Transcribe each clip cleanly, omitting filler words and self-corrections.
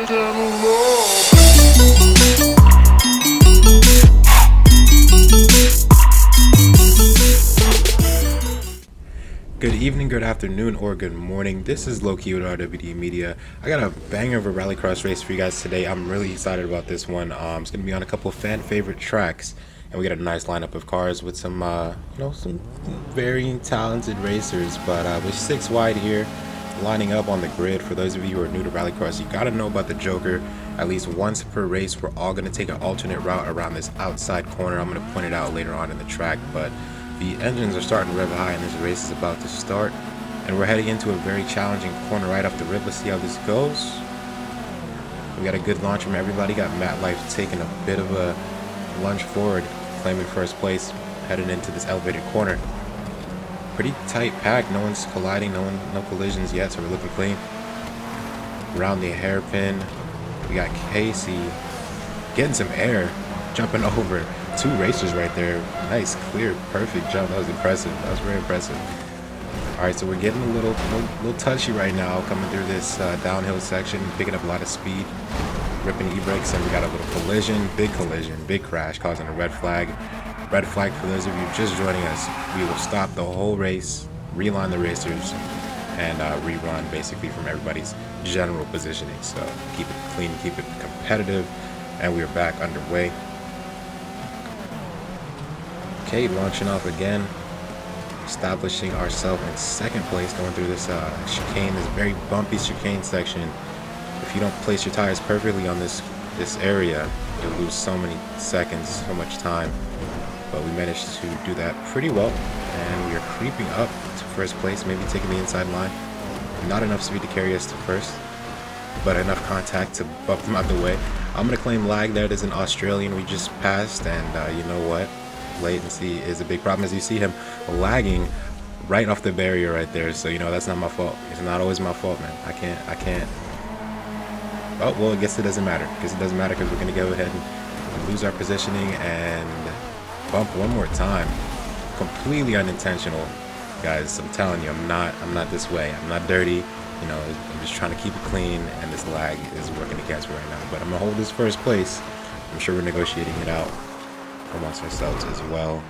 Good evening, good afternoon, or good morning. This is Loki with RWD Media. I got a banger of a rallycross race for you guys today. I'm really excited about this one. It's going to be on a couple of fan favorite tracks, and we got a nice lineup of cars with some, some varying talented racers. But we're 6 wide here, lining up on the grid. For those of you who are new to rallycross, you got to know about the Joker. At least once per race, we're all going to take an alternate route around this outside corner. I'm going to point it out later on in the track, but the engines are starting to rev high and this race is about to start, and we're heading into a very challenging corner right off the rip. Let's see how this goes. We got a good launch from everybody. Got Matt Life taking a bit of a lunge forward, claiming first place, heading into this elevated corner. Pretty tight pack, no one's colliding, no collisions yet, so we're looking clean. Around the hairpin, we got Casey getting some air, jumping over 2 racers right there. Nice, clear, perfect jump. That was impressive. That was very impressive. All right, so we're getting a little touchy right now, coming through this downhill section, picking up a lot of speed, ripping e-brakes, and we got a little collision, big crash, causing a red flag. Red flag for those of you just joining us. We will stop the whole race, reline the racers, and rerun basically from everybody's general positioning. So keep it clean, keep it competitive, and we're back underway. Okay, launching off again, establishing ourselves in second place, going through this chicane, this very bumpy chicane section. If you don't place your tires perfectly on this area, you'll lose so many seconds, so much time. But we managed to do that pretty well, and we are creeping up to first place, maybe taking the inside line. Not enough speed to carry us to first, but enough contact to bump them out the way. I'm going to claim lag there. There's an Australian we just passed, and you know what? Latency is a big problem, as you see him lagging right off the barrier right there. So that's not my fault. It's not always my fault, man. I can't. Oh well, I guess it doesn't matter, because we're gonna go ahead and lose our positioning and bump one more time. Completely unintentional, guys. I'm telling you, I'm not this way. I'm not dirty. I'm just trying to keep it clean, and this lag is working against me right now. But I'm gonna hold this first place. I'm sure we're negotiating it out amongst ourselves as well.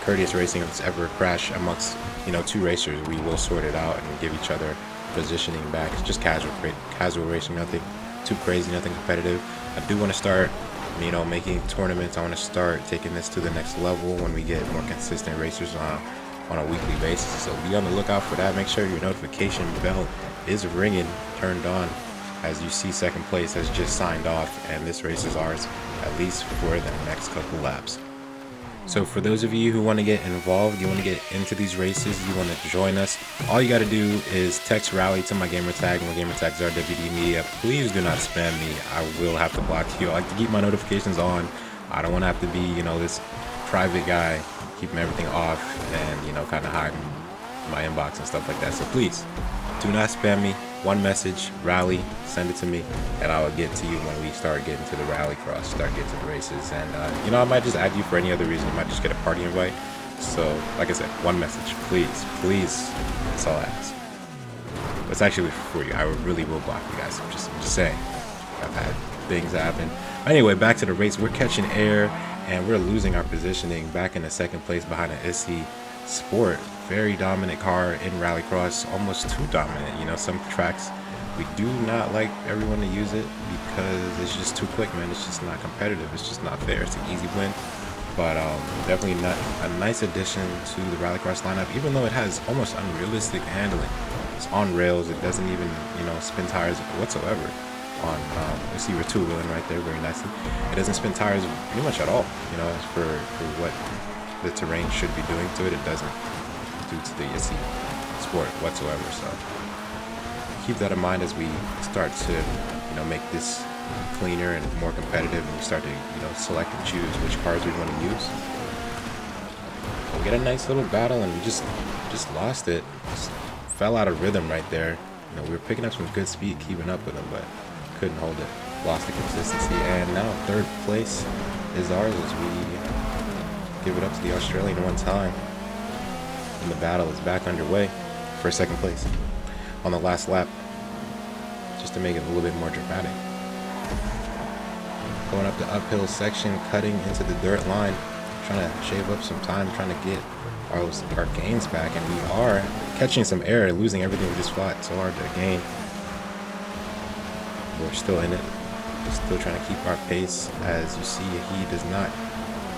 Courteous racing, if it's ever a crash amongst 2 racers, we will sort it out and give each other positioning back. It's just casual racing, nothing too crazy, nothing competitive. I do want to start making tournaments. I want to start taking this to the next level when we get more consistent racers on a weekly basis, so be on the lookout for that. Make sure your notification bell is ringing, turned on, as you see second place has just signed off, and this race is ours, at least for the next couple laps. So for those of you who want to get involved, you want to get into these races, you want to join us, all you got to do is text Rally to my gamer tag. My gamer tag is RWD Media. Please do not spam me. I will have to block you. I like to keep my notifications on. I don't want to have to be this private guy keeping everything off and kind of hiding my inbox and stuff like that. So please do not spam me. One message, Rally, send it to me, and I will get to you when we start getting to the rallycross, start getting to the races. And I might just add you for any other reason. I might just get a party invite. So like I said, one message, please. That's all I ask. It's actually for you. I really will block you guys. I'm just saying. I've had things happen. Anyway, back to the race. We're catching air and we're losing our positioning, back in the second place behind an SC Sport. Very dominant car in rallycross, almost too dominant. Some tracks we do not like everyone to use it because it's just too quick, man. It's just not competitive. It's just not fair. It's an easy win, but definitely not a nice addition to the rallycross lineup, even though it has almost unrealistic handling. It's on rails. It doesn't even spin tires whatsoever. On you see we're two-wheeling right there very nicely. It doesn't spin tires pretty much at all. For what the terrain should be doing to it, it doesn't, due to the SC Sport whatsoever. So keep that in mind as we start to make this cleaner and more competitive, and we start to select and choose which cars we want to use. We get a nice little battle, and we just lost it. Just fell out of rhythm right there. We were picking up some good speed, keeping up with them, but couldn't hold it. Lost the consistency, and now third place is ours as we give it up to the Australian one time. And the battle is back underway for second place on the last lap, just to make it a little bit more dramatic. Going up the uphill section, cutting into the dirt line, trying to shave up some time, trying to get our gains back, and we are catching some air, losing everything we just fought so hard to gain. We're still in it. We're still trying to keep our pace. As you see, he does not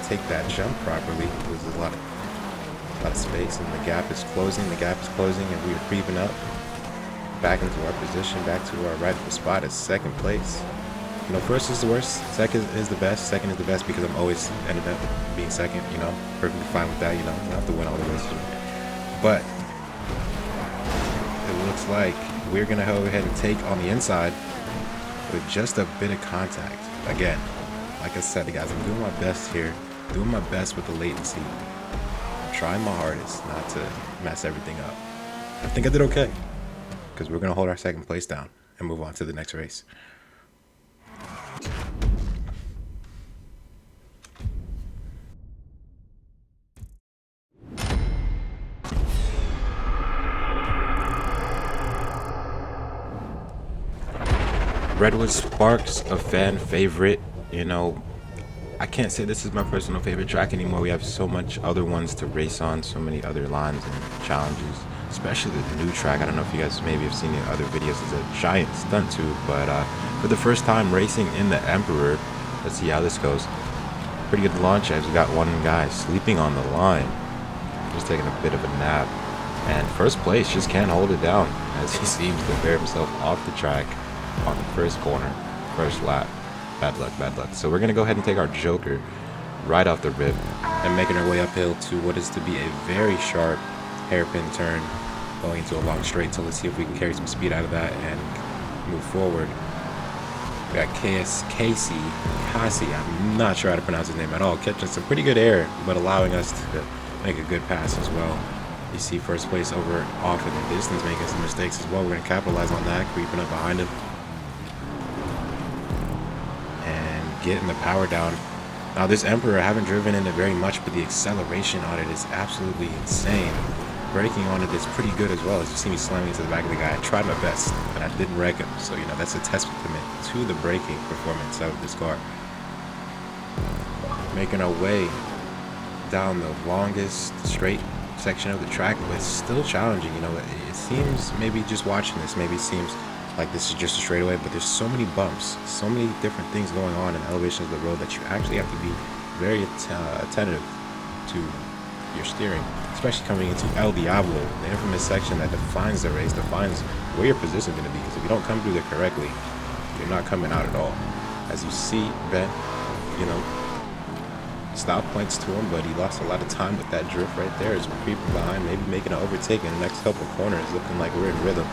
take that jump properly. There's a lot of space, and the gap is closing. The gap is closing, and we are creeping up back into our position, back to our rightful spot as second place. You know, first is the worst, second is the best. Second is the best because I'm always ended up being second, you know, perfectly fine with that, you know, don't have to win all the races. But it looks like we're going to go ahead and take on the inside with just a bit of contact. Again, like I said, guys, I'm doing my best here, doing my best with the latency. I'm trying my hardest not to mess everything up. I think I did okay because we're going to hold our second place down and move on to the next race. Redwood Sparks, a fan favorite. You know, I can't say this is my personal favorite track anymore. We have so much other ones to race on, so many other lines and challenges, especially the new track. I don't know if you guys maybe have seen the other videos. It's a giant stunt too, but for the first time racing in the Emperor, let's see how this goes. Pretty good launch as we got one guy sleeping on the line, just taking a bit of a nap. And first place just can't hold it down as he seems to bear himself off the track on the first corner, first lap. Bad luck, bad luck. So we're going to go ahead and take our Joker right off the rip and making our way uphill to what is to be a very sharp hairpin turn going into a long straight. So let's see if we can carry some speed out of that and move forward. We got Casey, I'm not sure how to pronounce his name at all, catching some pretty good air, but allowing us to make a good pass as well. You see first place over off in the distance, making some mistakes as well. We're going to capitalize on that, creeping up behind him. Getting the power down. Now this Emperor, I haven't driven in it very much, but the acceleration on it is absolutely insane. Braking on it is pretty good as well. As you see me slamming into the back of the guy, I tried my best, but I didn't wreck him. So, you know, that's a testament to the braking performance of this car. Making our way down the longest straight section of the track, but it's still challenging. You know, it seems, maybe just watching this, maybe it seems like this is just a straightaway, but there's so many bumps, so many different things going on in elevations of the road that you actually have to be very attentive to your steering, especially coming into El Diablo, the infamous section that defines the race, defines where your position is going to be, because if you don't come through there correctly, you're not coming out at all. As you see, Ben, you know, stop points to him, but he lost a lot of time with that drift right there as we're creeping behind, maybe making an overtake in the next couple of corners, looking like we're in rhythm.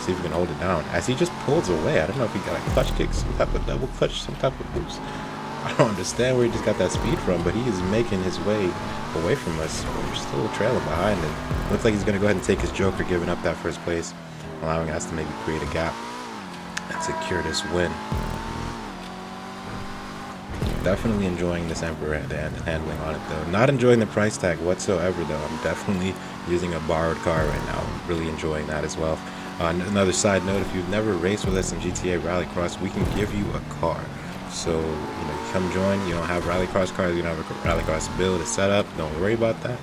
See if we can hold it down as he just pulls away. I don't know if he got a clutch kick, some type of double clutch, some type of boost. I don't understand where he just got that speed from, but he is making his way away from us. We're still trailing behind him. Looks like he's going to go ahead and take his Joker, giving up that first place, allowing us to maybe create a gap and secure this win. Definitely enjoying this Emperor and handling on it though. Not enjoying the price tag whatsoever though. I'm definitely using a borrowed car right now. I'm really enjoying that as well. Another side note, if you've never raced with us in GTA RallyCross, we can give you a car. So, you know, you come join, you don't have RallyCross cars, you don't have a RallyCross build, a setup, don't worry about that.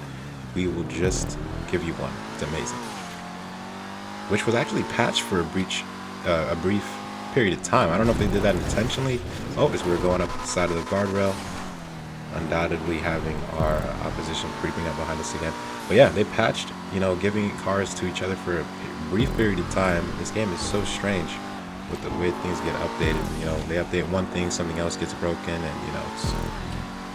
We will just give you one. It's amazing. Which was actually patched for a brief period of time. I don't know if they did that intentionally. Oh, because we were going up the side of the guardrail, undoubtedly having our opposition creeping up behind us again. But yeah, they patched, you know, giving cars to each other for a brief period of time. This game is so strange with the way things get updated. You know, they update one thing, something else gets broken, and you know,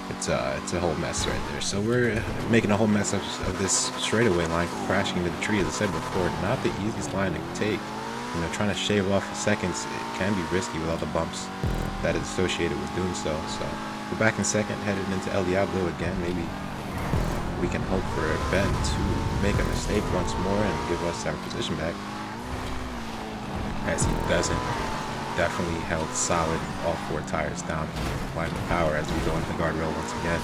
it's a whole mess right there. So we're making a whole mess of this straightaway line, crashing into the tree. As I said before, not the easiest line to take. You know, trying to shave off seconds, it can be risky with all the bumps that is associated with doing so. So we're back in second, headed into El Diablo again. Maybe we can hope for Ben to make a mistake once more and give us our position back. As he doesn't, definitely held solid, all four tires down, applying the power as we go into the guardrail once again.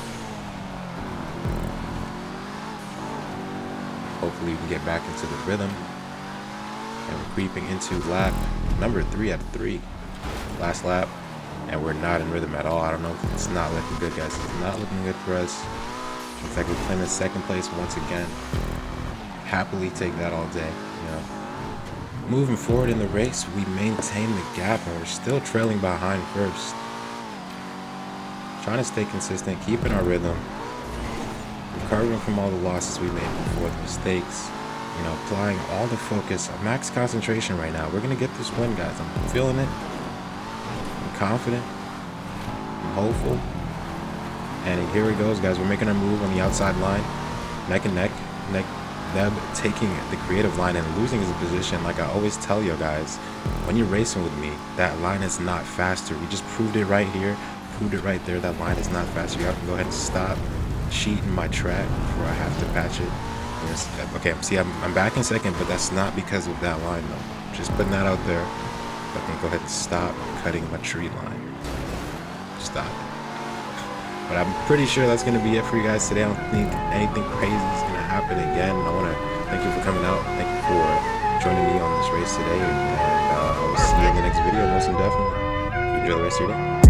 Hopefully we can get back into the rhythm. And we're creeping into lap number 3 out of 3. last lap, and we're not in rhythm at all. I don't know. It's not looking good, guys. It's not looking good for us. Looks like we're playing in second place once again. Happily take that all day. You know, moving forward in the race, we maintain the gap, and we're still trailing behind first. Trying to stay consistent, keeping our rhythm, recovering from all the losses we made before, the mistakes. You know, applying all the focus, max concentration right now. We're gonna get this win, guys. I'm feeling it. I'm confident. I'm hopeful. And here it goes, guys. We're making our move on the outside line, neck and neck. Neb taking the creative line and losing his position. Like I always tell you guys, when you're racing with me, that line is not faster. We just proved it right here, proved it right there. That line is not faster. You have to go ahead and stop cheating my track before I have to patch it. Okay, see, I'm back in second, but that's not because of that line, though. Just putting that out there. But then go ahead and stop cutting my tree line. Stop it. But I'm pretty sure that's going to be it for you guys today. I don't think anything crazy is going to happen again. I want to thank you for coming out. Thank you for joining me on this race today. And I will see you in the next video, most definitely. Enjoy the rest of your day.